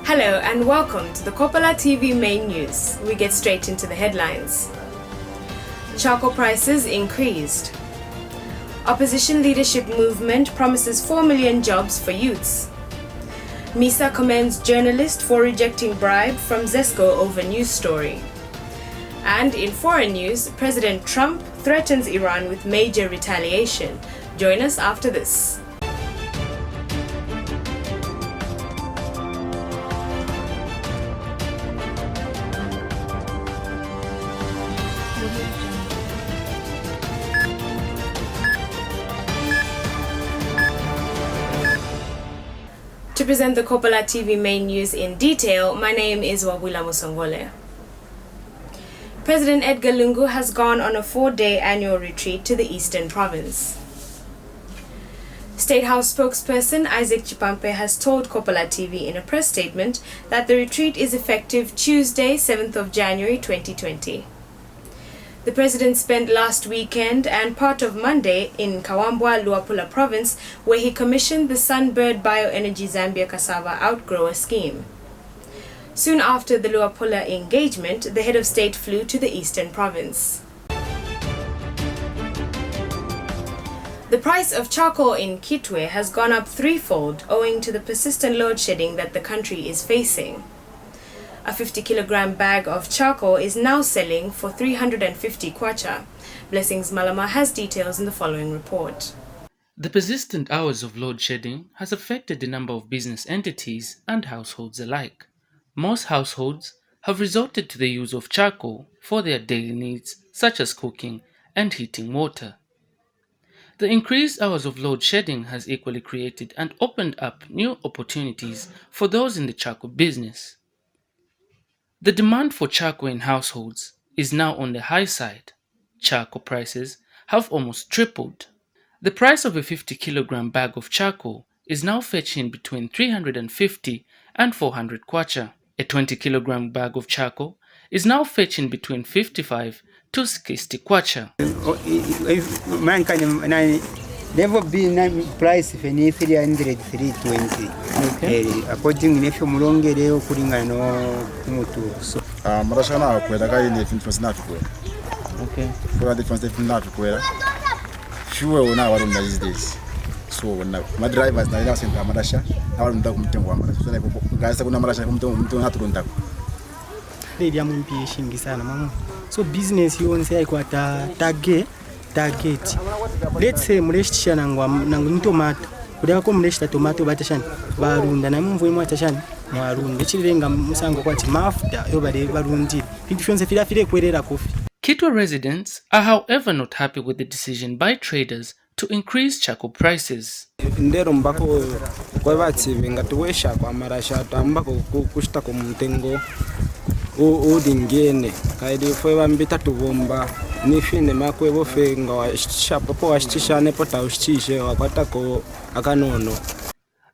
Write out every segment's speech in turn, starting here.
Hello and welcome to the Kopala TV main news. We get straight into the headlines. Charcoal prices increased. Opposition leadership movement promises 4 million jobs for youths. MISA commends journalist for rejecting bribe from Zesco over news story. And in foreign news, President Trump threatens Iran with major retaliation. Join us after this. To present the Kopala TV main news in detail, my name is Wabula Musongole. President Edgar Lungu has gone on a 4-day annual retreat to the Eastern Province. State House spokesperson Isaac Chipampe has told Kopala TV in a press statement that the retreat is effective Tuesday, 7th of January 2020. The president spent last weekend and part of Monday in Kawambwa, Luapula province, where he commissioned the Sunbird Bioenergy Zambia Cassava Outgrower Scheme. Soon after the Luapula engagement, the head of state flew to the Eastern Province. The price of charcoal in Kitwe has gone up threefold owing to the persistent load shedding that the country is facing. A 50-kilogram bag of charcoal is now selling for 350 kwacha. Blessings Malama has details in the following report. The persistent hours of load shedding has affected the number of business entities and households alike. Most households have resorted to the use of charcoal for their daily needs, such as cooking and heating water. The increased hours of load shedding has equally created and opened up new opportunities for those in the charcoal business. The demand for charcoal in households is now on the high side. Charcoal prices have almost tripled. The price of a 50-kilogram bag of charcoal is now fetching between 350 and 400 kwacha. A 20-kilogram bag of charcoal is now fetching between 55 to 60 kwacha. Never been price for 300, 320. Okay. According to Mulonge, they are putting a no so. Marashana, where the guy in the difference not to wear. Okay. For the difference not to wear. Fewer now are in these days. So when my drivers now sent a Marasha, I want to come to one. So I guys are going to Marasha come to not to contact. They are impatient, Gisana. So business you want to say, what target. Let's say muleshtisha nangu tomato kudaka ko muleshta tomato batashani barunda na mumvu imwe atashani mwarunda chirenga musango kwati mafuta yobade barundi pintu fila kwerera kofi. Kitwe residents are however not happy with the decision by traders to increase charcoal prices. Ndero mbako kwa batsi ngatuwesha kwa marasha tambako kushita ko mtengo udingene kaidi fwe bambita tubomba nifine makwe bofe nga shapo washishane pota ushishe wakwatako akanono.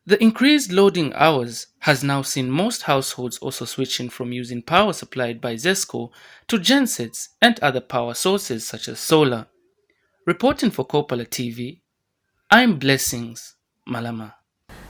The increased loading hours has now seen most households also switching from using power supplied by Zesco to gensets and other power sources such as solar. Reporting for Kopala TV, I'm Blessings Malama.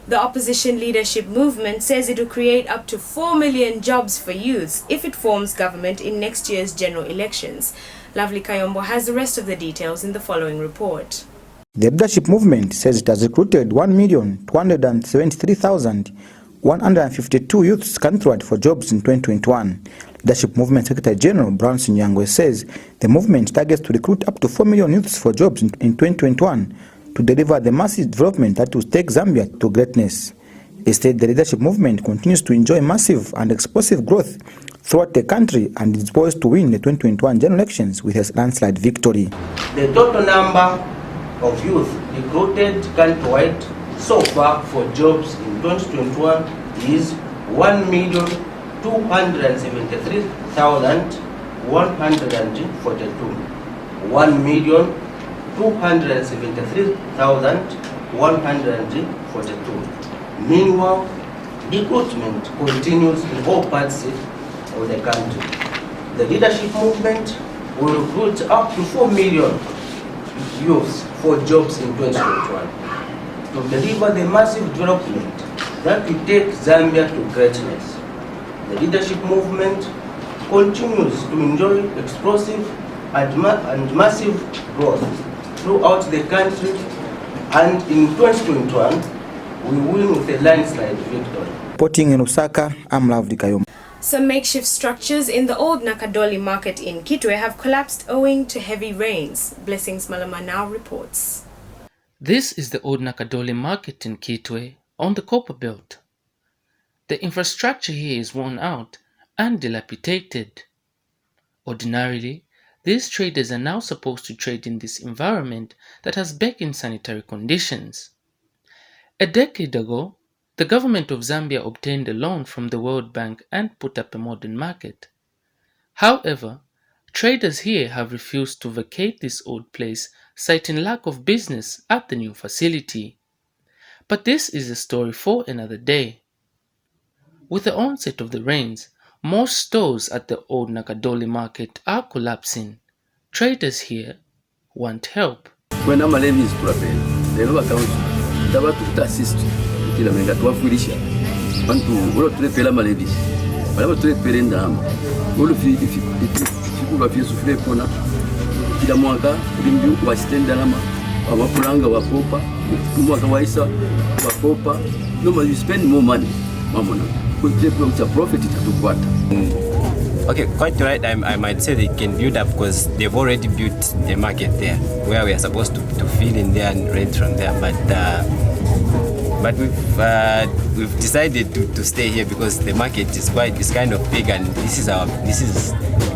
The opposition leadership movement says it will create up to 4 million jobs for youths if it forms government in next year's general elections. Lovely Kayombo has the rest of the details in the following report. The leadership movement says it has recruited 1,273,152 youths countrywide for jobs in 2021. Leadership Movement Secretary General Brownson Nyangwe says the movement targets to recruit up to 4 million youths for jobs in 2021 to deliver the massive development that will take Zambia to greatness. Instead, the leadership movement continues to enjoy massive and explosive growth throughout the country and is poised to win the 2021 general elections with a landslide victory. The total number of youth recruited countrywide so far for jobs in 2021 is 1,273,142. 1,273,142. Meanwhile, recruitment continues in all parts of the country. The leadership movement will recruit up to 4 million youths for jobs in 2021 to deliver the massive development that will take Zambia to greatness. The leadership movement continues to enjoy explosive and massive growth throughout the country, and in 2021 we win with a landslide victory. Reporting in Lusaka, I'm Lavdi Kayum. Some makeshift structures in the old Nakadoli market in Kitwe have collapsed owing to heavy rains. Blessings Malama now reports. This is the old Nakadoli market in Kitwe on the Copper Belt. The infrastructure here is worn out and dilapidated. Ordinarily, these traders are now supposed to trade in this environment that has beckoned sanitary conditions. A decade ago, the government of Zambia obtained a loan from the World Bank and put up a modern market. However, traders here have refused to vacate this old place, citing lack of business at the new facility. But this is a story for another day. With the onset of the rains, most stores at the old Nakadoli market are collapsing. Traders here want help. When I'm levies prepare, they know account to assist kila menga tuwafulisha bantu wolo tulepela malevis balaba tulepele ndama wolo fikula fisufile kona kila mwaka limbi wa stenda lama abapulanga wapopa mwaka waisa wapopa no you spend more money mamona with a profit itakukwata. Okay, quite right. I might say they can build up because they've already built the market there where we are supposed to fill in there and rent from there. But we've decided to stay here because the market is kind of big, and this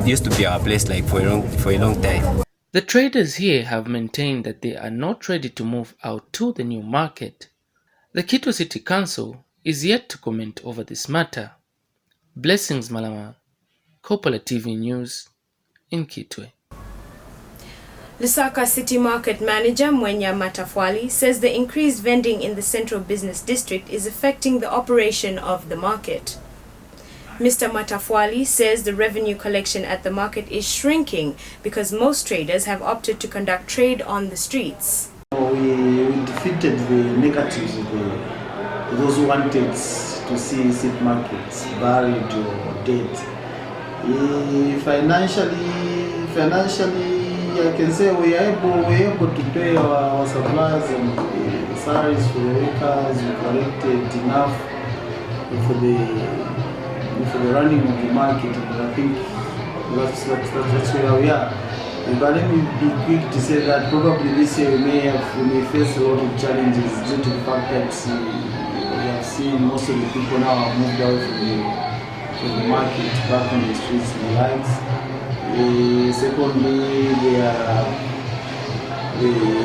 used to be our place like for a long time. The traders here have maintained that they are not ready to move out to the new market. The Kitwe City Council is yet to comment over this matter. Blessings Malama, Kopala TV News in Kitwe. Lusaka City Market Manager Mwenya Matafwali says the increased vending in the Central Business District is affecting the operation of the market. Mr. Matafwali says the revenue collection at the market is shrinking because most traders have opted to conduct trade on the streets. We defeated the negatives of those who wanted to see city markets buried or dead. Financially, I can say we're able to pay our suppliers and salaries for the workers. We collected enough for the running of the market, and I think that's where we are. But let me be quick to say that probably this year we may face a lot of challenges due to the fact that we have seen most of the people now have moved away from the market, back on the streets and the lights. Secondly,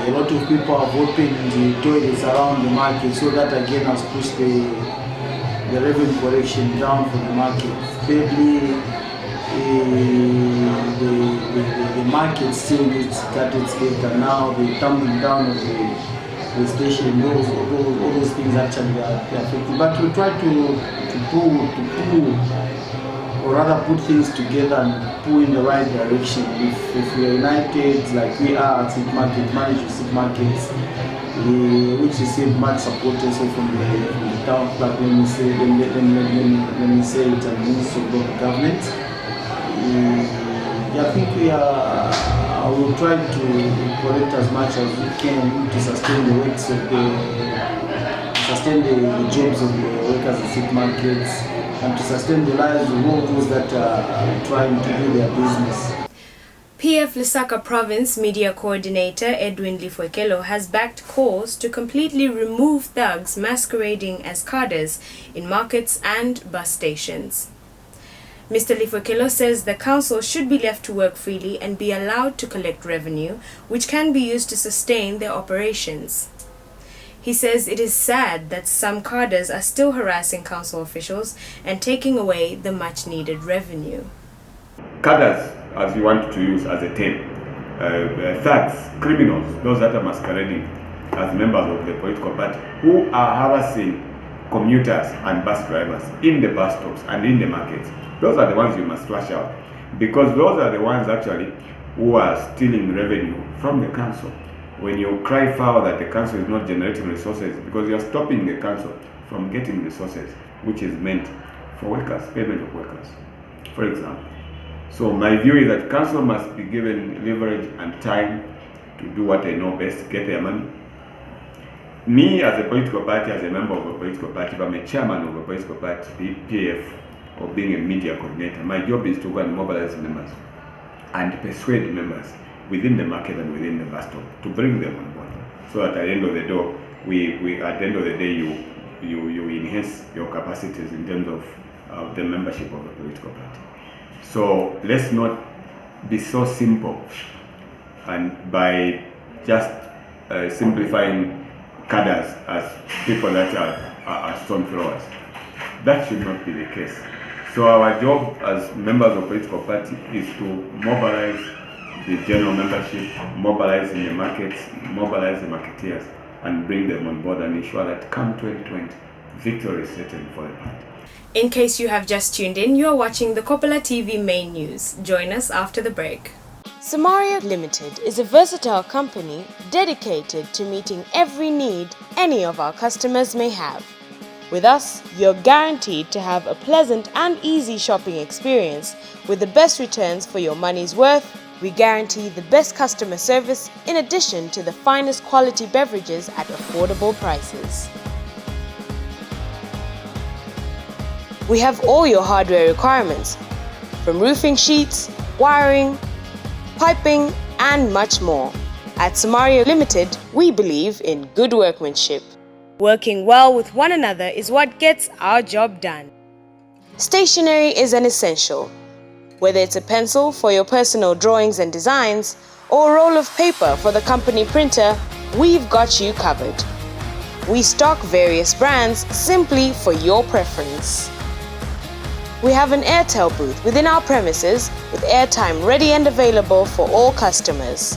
a lot of people have opened the toilets around the market, so that again has pushed the revenue collection down for the market. Thirdly, the market still needs that its data. Now the tumbling down of the station, all those things actually are affected. But we try to pull, or rather put things together and pull in the right direction. If we are united like we are at City Market, manage City Markets, which receive much support also from the town clerk, let me say it, and Ministry of Local Government. I think I will try to collect as much as we can to sustain the works of the jobs of the workers in City Markets, and to sustain the lives of all those that are trying to do their business. PF Lusaka Province Media Coordinator Edwin Lifwekelo has backed calls to completely remove thugs masquerading as cadres in markets and bus stations. Mr. Lifwekelo says the council should be left to work freely and be allowed to collect revenue, which can be used to sustain their operations. He says it is sad that some cadres are still harassing council officials and taking away the much-needed revenue. Cadres, as you want to use as a term, thugs, criminals, those that are masquerading as members of the political party, who are harassing commuters and bus drivers in the bus stops and in the markets. Those are the ones you must flush out, because those are the ones actually who are stealing revenue from the council. When you cry foul that the council is not generating resources, because you are stopping the council from getting resources which is meant for workers, payment of workers, for example. So my view is that council must be given leverage and time to do what they know best, get their money. Me as a political party, as a member of a political party, if I'm a chairman of a political party, be PF, or being a media coordinator, my job is to go and mobilize members and persuade members within the market and within the bus stop to bring them on board. So that at the end of the day, you enhance your capacities in terms of the membership of a political party. So let's not be so simple and by just simplifying cadres as people that are stone throwers. That should not be the case. So our job as members of political party is to mobilize the general membership, mobilize in the markets, mobilize the marketeers, and bring them on board and ensure that come 2020, victory is certain for the party. In case you have just tuned in, you are watching the Kopala TV main news. Join us after the break. Samaria Limited is a versatile company dedicated to meeting every need any of our customers may have. With us, you're guaranteed to have a pleasant and easy shopping experience with the best returns for your money's worth. We guarantee the best customer service in addition to the finest quality beverages at affordable prices. We have all your hardware requirements, from roofing sheets, wiring, piping, and much more. At Samaria Limited, we believe in good workmanship. Working well with one another is what gets our job done. Stationery is an essential. Whether it's a pencil for your personal drawings and designs, or a roll of paper for the company printer, we've got you covered. We stock various brands simply for your preference. We have an Airtel booth within our premises with airtime ready and available for all customers.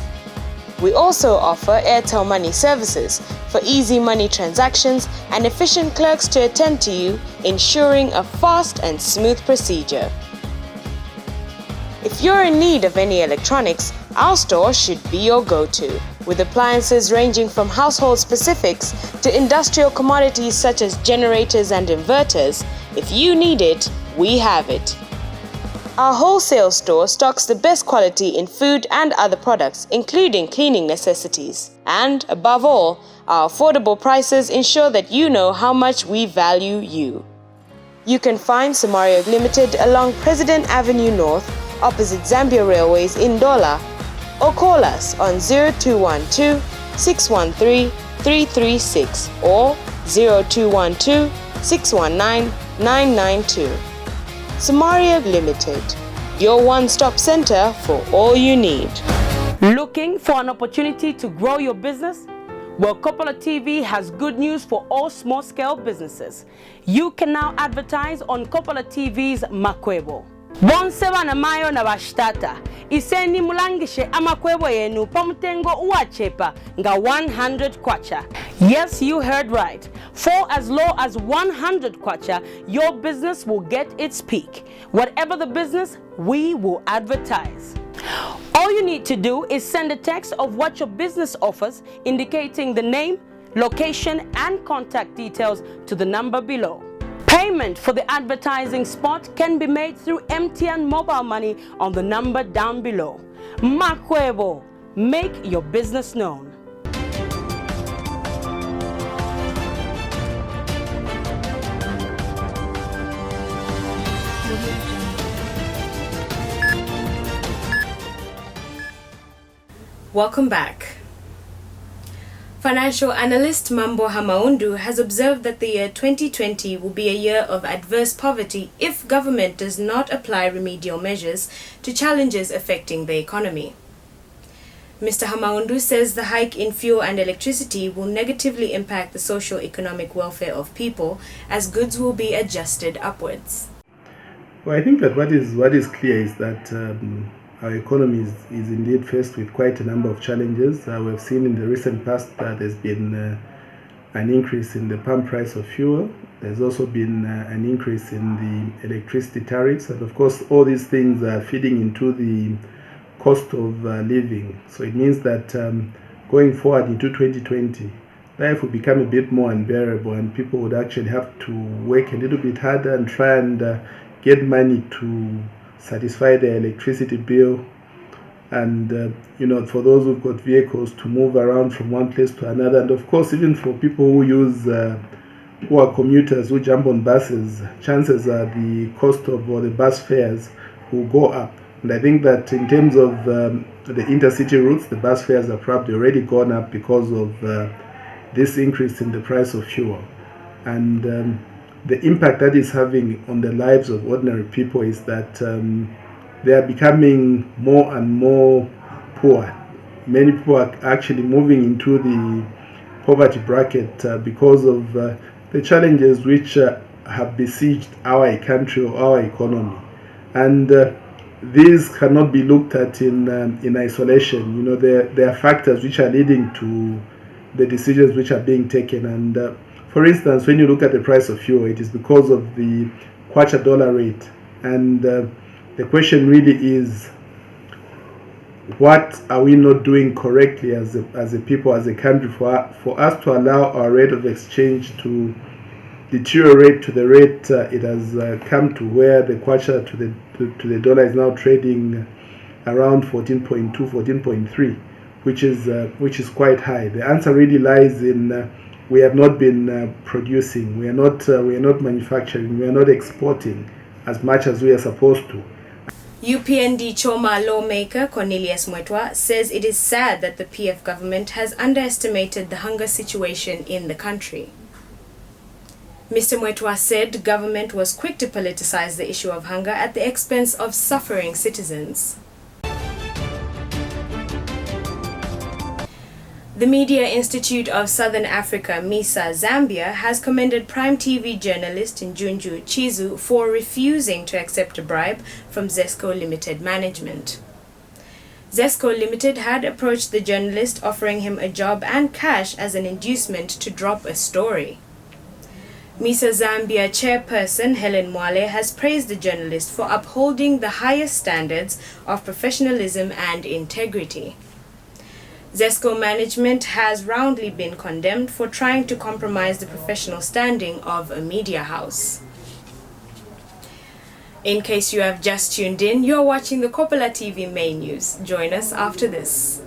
We also offer Airtel Money services for easy money transactions and efficient clerks to attend to you, ensuring a fast and smooth procedure. If you're in need of any electronics, our store should be your go-to, with appliances ranging from household specifics to industrial commodities such as generators and inverters. If you need it, we have it. Our wholesale store stocks the best quality in food and other products, including cleaning necessities. And above all, our affordable prices ensure that you know how much we value you. You can find Samaria Limited along President Avenue North, opposite Zambia Railways in Dola, or call us on 0212 613 336 or 0212 619 992. Samaria Limited, your one-stop center for all you need. Looking for an opportunity to grow your business? Well, Kopala TV has good news for all small-scale businesses. You can now advertise on Kopala TV's Makwebo. Bonseba na mayo na bashtata. Iseni mulangishe amakwebo yenu pamutengo uachepa nga 100 kwacha. Yes, you heard right. For as low as 100 kwacha, your business will get its peak. Whatever the business, we will advertise. All you need to do is send a text of what your business offers, indicating the name, location, and contact details to the number below. Payment for the advertising spot can be made through MTN mobile money on the number down below. Makwebo, make your business known. Welcome back. Financial analyst Mambo Hamaundu has observed that the year 2020 will be a year of adverse poverty if government does not apply remedial measures to challenges affecting the economy. Mr. Hamaundu says the hike in fuel and electricity will negatively impact the socio-economic welfare of people as goods will be adjusted upwards. Well, I think that what is clear is that our economy is indeed faced with quite a number of challenges. We have seen in the recent past that there's been an increase in the pump price of fuel. There's also been an increase in the electricity tariffs. And of course, all these things are feeding into the cost of living. So it means that going forward into 2020, life would become a bit more unbearable, and people would actually have to work a little bit harder and try and get money to satisfy their electricity bill. And for those who've got vehicles, to move around from one place to another. And of course, even for people who are commuters, who jump on buses, chances are the cost of the bus fares will go up. And I think that in terms of the intercity routes, the bus fares are probably already gone up because of this increase in the price of fuel. And the impact that is having on the lives of ordinary people is that they are becoming more and more poor. Many people are actually moving into the poverty bracket because of the challenges which have besieged our country or our economy. And these cannot be looked at in isolation. There are factors which are leading to the decisions which are being taken. And for instance, when you look at the price of fuel, it is because of the kwacha dollar rate. And the question really is, what are we not doing correctly as a people, as a country, for us to allow our rate of exchange to deteriorate to the rate it has come to, where the kwacha to the dollar is now trading around 14.2, 14.3, which is quite high. The answer really lies in we have not been producing, we are not manufacturing, we are not exporting as much as we are supposed to. UPND Choma lawmaker Cornelius Mwetwa says it is sad that the PF government has underestimated the hunger situation in the country. Mr. Mwetwa said government was quick to politicize the issue of hunger at the expense of suffering citizens. The Media Institute of Southern Africa, MISA Zambia, has commended Prime TV journalist Njunju Chizu for refusing to accept a bribe from Zesco Limited management. Zesco Limited had approached the journalist, offering him a job and cash as an inducement to drop a story. MISA Zambia chairperson Helen Mwale has praised the journalist for upholding the highest standards of professionalism and integrity. Zesco management has roundly been condemned for trying to compromise the professional standing of a media house. In case you have just tuned in, you're watching the Kopala TV main news. Join us after this.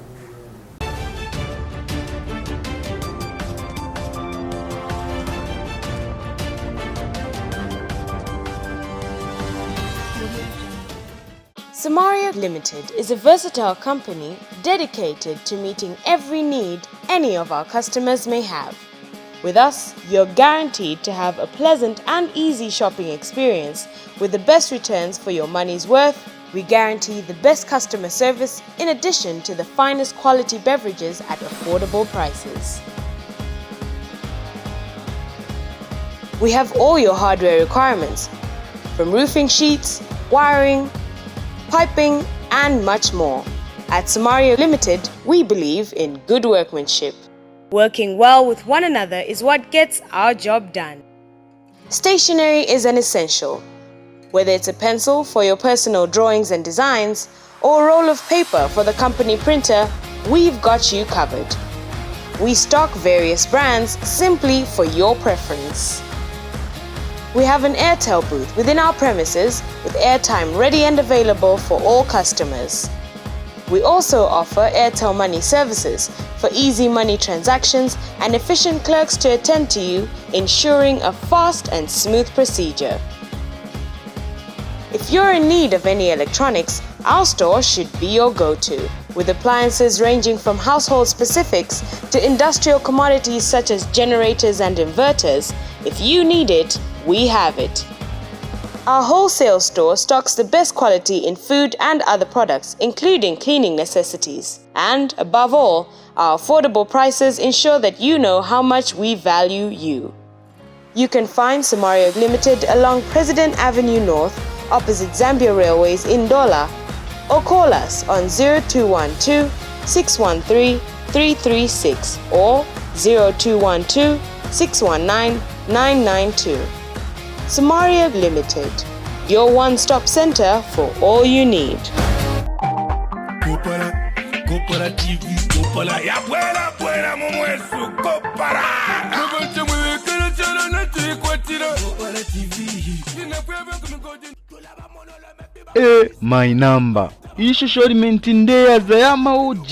Samaria Limited is a versatile company dedicated to meeting every need any of our customers may have. With us, you're guaranteed to have a pleasant and easy shopping experience with the best returns for your money's worth. We guarantee the best customer service in addition to the finest quality beverages at affordable prices. We have all your hardware requirements, from roofing sheets, wiring, piping, and much more. At Samaria Limited, we believe in good workmanship. Working well with one another is what gets our job done. Stationery is an essential. Whether it's a pencil for your personal drawings and designs, or a roll of paper for the company printer, we've got you covered. We stock various brands simply for your preference. We have an Airtel booth within our premises with airtime ready and available for all customers. We also offer Airtel Money services for easy money transactions and efficient clerks to attend to you, ensuring a fast and smooth procedure. If you're in need of any electronics, our store should be your go-to, with appliances ranging from household specifics to industrial commodities such as generators and inverters. If you need it, we have it. Our wholesale store stocks the best quality in food and other products, including cleaning necessities. And above all, our affordable prices ensure that you know how much we value you. You can find Samaria Limited along President Avenue North, opposite Zambia Railways in Ndola, or call us on 0212 613 336 or 0212 619 992. Samaria Limited, your one-stop center for all you need. Kopala, Kopala TV, Kopala ya buena buena mumwesu Kopala. Kopala TV. My number. Ishusho limentindeaza yama OG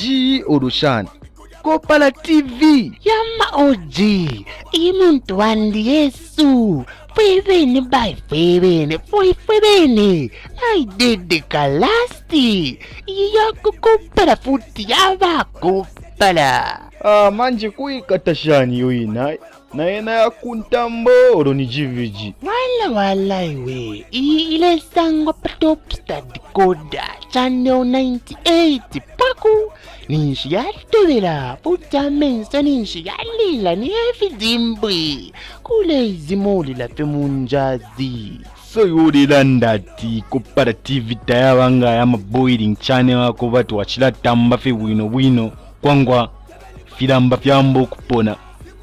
urushani. Kopala TV. Yama OG. Imuntu wandi Yesu. Fwebene by fwebene. Fwebene. Naidede kalasti. Iyako Kopala futi yaba Kopala. Manje kuikatashani yoina. Naena ya kuntambo oro ni jiviji. Wala iwe. Ile sango patopsta decoder. Channel 98 paku. Ninshi yatuvira. Puta mensa ninshi yalila ni efizimbwi. Kule izimoli la femunjazi. So yuri landati Kopala TV tayawanga ya boiling channel wako watu wachila tamba fe wino. Kwangwa filamba fyambo kupona.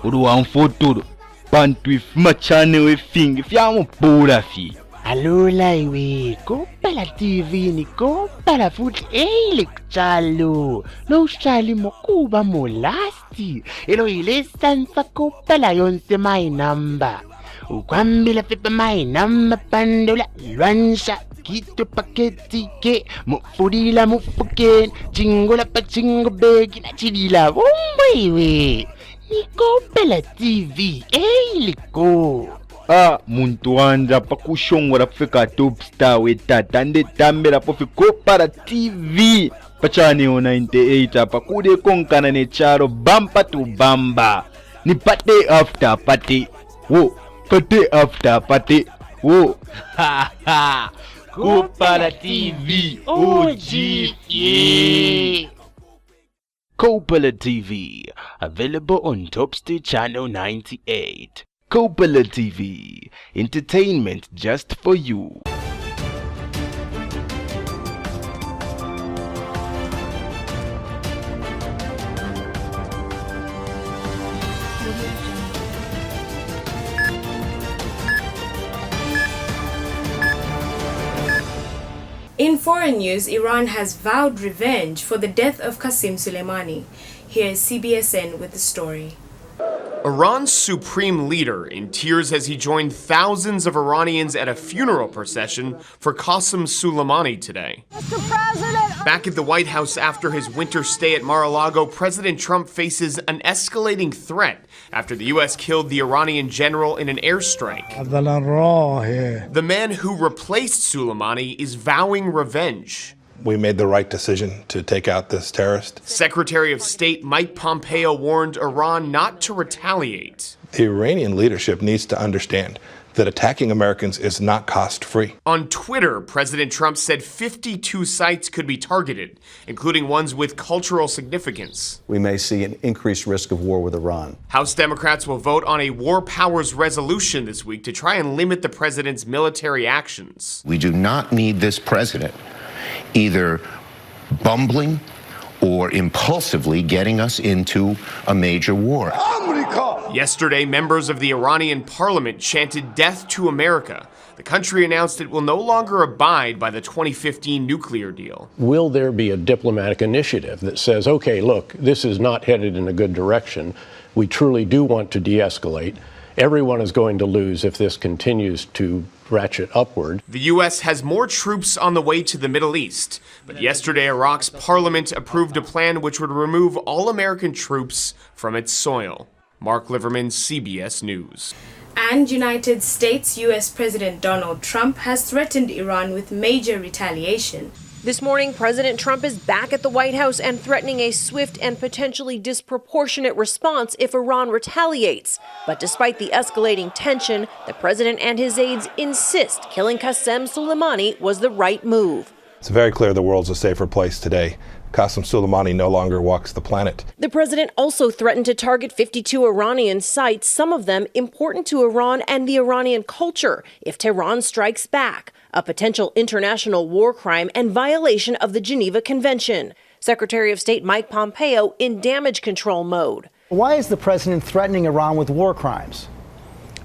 Uruwa mfotoro. Pantu ifuma chane we fingi. Fiamu pura fi. Alula iwe. Kopala TV ni Kopala futi eile kuchalo. No ushali mokuba molasti. Elo ile sansa Kopala yonse my number. Ukwambila fipa my number pandula. Lwansha. Kito paketi ke. Mufudila mufuken. Chingola pa chingo begi na chidila. Iwe. Ni Kopala TV, liko. Muntu wanja pakushongora fika top star we tatande tambera pofi Kopala TV. Pachani o 98 apa kude konkana ne charo bamba to bamba. Ni pate after pate. Wo, pate after pate. Wo. Kopala TV, OG. Yeah. Kopala TV, available on Topstar Channel 98. Kopala TV, entertainment just for you. In foreign news, Iran has vowed revenge for the death of Qasem Soleimani. Here's CBSN with the story. Iran's supreme leader in tears as he joined thousands of Iranians at a funeral procession for Qasem Soleimani today. Mr. President! Back at the White House after his winter stay at Mar-a-Lago, President Trump faces an escalating threat after the U.S. killed the Iranian general in an airstrike. The man who replaced Soleimani is vowing revenge. We made the right decision to take out this terrorist. Secretary of State Mike Pompeo warned Iran not to retaliate. The Iranian leadership needs to understand that attacking Americans is not cost-free. On Twitter, President Trump said 52 sites could be targeted, including ones with cultural significance. We may see an increased risk of war with Iran. House Democrats will vote on a war powers resolution this week to try and limit the president's military actions. We do not need this president either bumbling or impulsively getting us into a major war. Yesterday, members of the Iranian parliament chanted "Death to America." The country announced it will no longer abide by the 2015 nuclear deal. Will there be a diplomatic initiative that says, okay, look, this is not headed in a good direction. We truly do want to de-escalate. Everyone is going to lose if this continues to ratchet upward. The U.S. has more troops on the way to the Middle East, but yesterday Iraq's parliament approved a plan which would remove all American troops from its soil. Mark Liverman, CBS News. And United States U.S. President Donald Trump has threatened Iran with major retaliation. This morning, President Trump is back at the White House and threatening a swift and potentially disproportionate response if Iran retaliates. But despite the escalating tension, the president and his aides insist killing Qasem Soleimani was the right move. It's very clear the world's a safer place today. Qasem Soleimani no longer walks the planet. The president also threatened to target 52 Iranian sites, some of them important to Iran and the Iranian culture, if Tehran strikes back, a potential international war crime and violation of the Geneva Convention. Secretary of State Mike Pompeo in damage control mode. Why is the president threatening Iran with war crimes?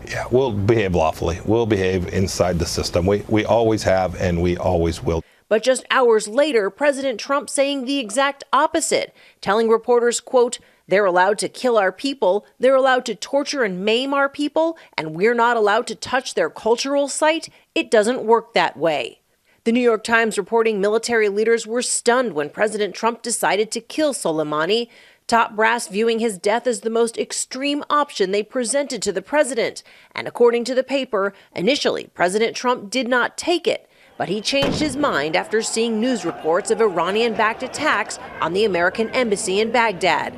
Yeah, we'll behave lawfully. We'll behave inside the system. We always have and we always will. But just hours later, President Trump saying the exact opposite, telling reporters, quote, "They're allowed to kill our people, they're allowed to torture and maim our people, and we're not allowed to touch their cultural site? It doesn't work that way." The New York Times reporting military leaders were stunned when President Trump decided to kill Soleimani, top brass viewing his death as the most extreme option they presented to the president. And according to the paper, initially President Trump did not take it, but he changed his mind after seeing news reports of Iranian-backed attacks on the American embassy in Baghdad.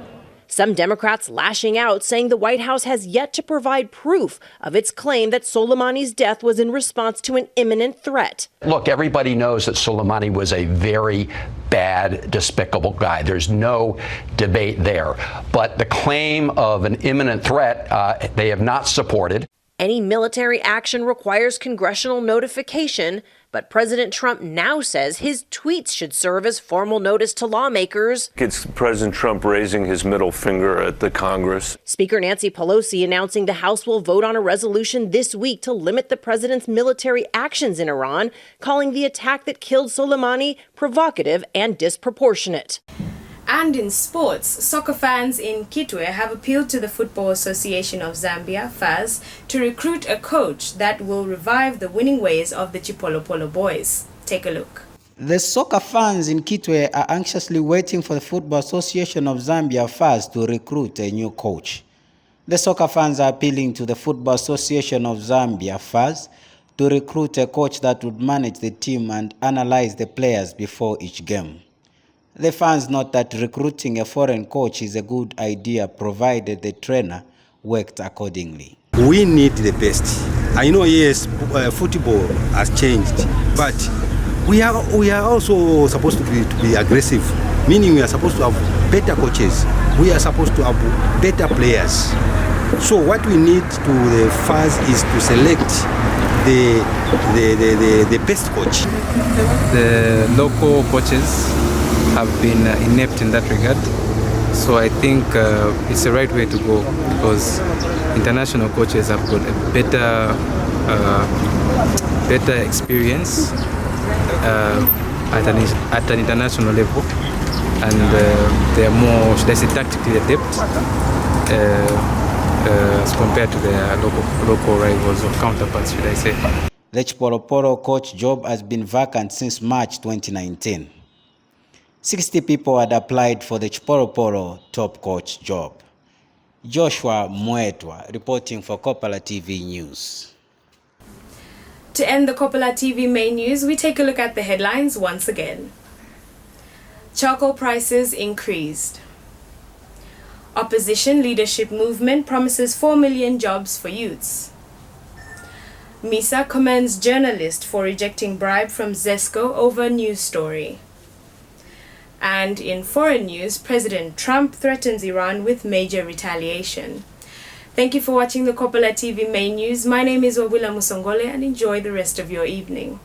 Some Democrats lashing out, saying the White House has yet to provide proof of its claim that Soleimani's death was in response to an imminent threat. Look, everybody knows that Soleimani was a very bad, despicable guy. There's no debate there. But the claim of an imminent threat, they have not supported. Any military action requires congressional notification, but President Trump now says his tweets should serve as formal notice to lawmakers. It's President Trump raising his middle finger at the Congress. Speaker Nancy Pelosi announcing the House will vote on a resolution this week to limit the president's military actions in Iran, calling the attack that killed Soleimani provocative and disproportionate. And in sports, soccer fans in Kitwe have appealed to the Football Association of Zambia, FAZ, to recruit a coach that will revive the winning ways of the Chipolopolo boys. Take a look. The soccer fans in Kitwe are anxiously waiting for the Football Association of Zambia, FAZ, to recruit a new coach. The soccer fans are appealing to the Football Association of Zambia, FAZ, to recruit a coach that would manage the team and analyze the players before each game. The fans note that recruiting a foreign coach is a good idea provided the trainer worked accordingly. We need the best. I know, yes, football has changed, but we are also supposed to be aggressive, meaning we are supposed to have better coaches. We are supposed to have better players. So what we need to the FAZ is to select the best coach. The local coaches have been inept in that regard, so I think it's the right way to go, because international coaches have got a better experience at an international level, and they are more, should I say, tactically adept as compared to their local rivals or counterparts, should I say. The Chipolopolo coach job has been vacant since March 2019. 60 people had applied for the Chipolopolo top coach job. Joshua Mwetwa reporting for Kopala TV News. To end the Kopala TV main news, we take a look at the headlines once again. Charcoal prices increased. Opposition leadership movement promises 4 million jobs for youths. MISA commends journalist for rejecting bribe from Zesco over news story. And in foreign news, President Trump threatens Iran with major retaliation. Thank you for watching the Kopala TV main news. My name is Wabula Musongole, and enjoy the rest of your evening.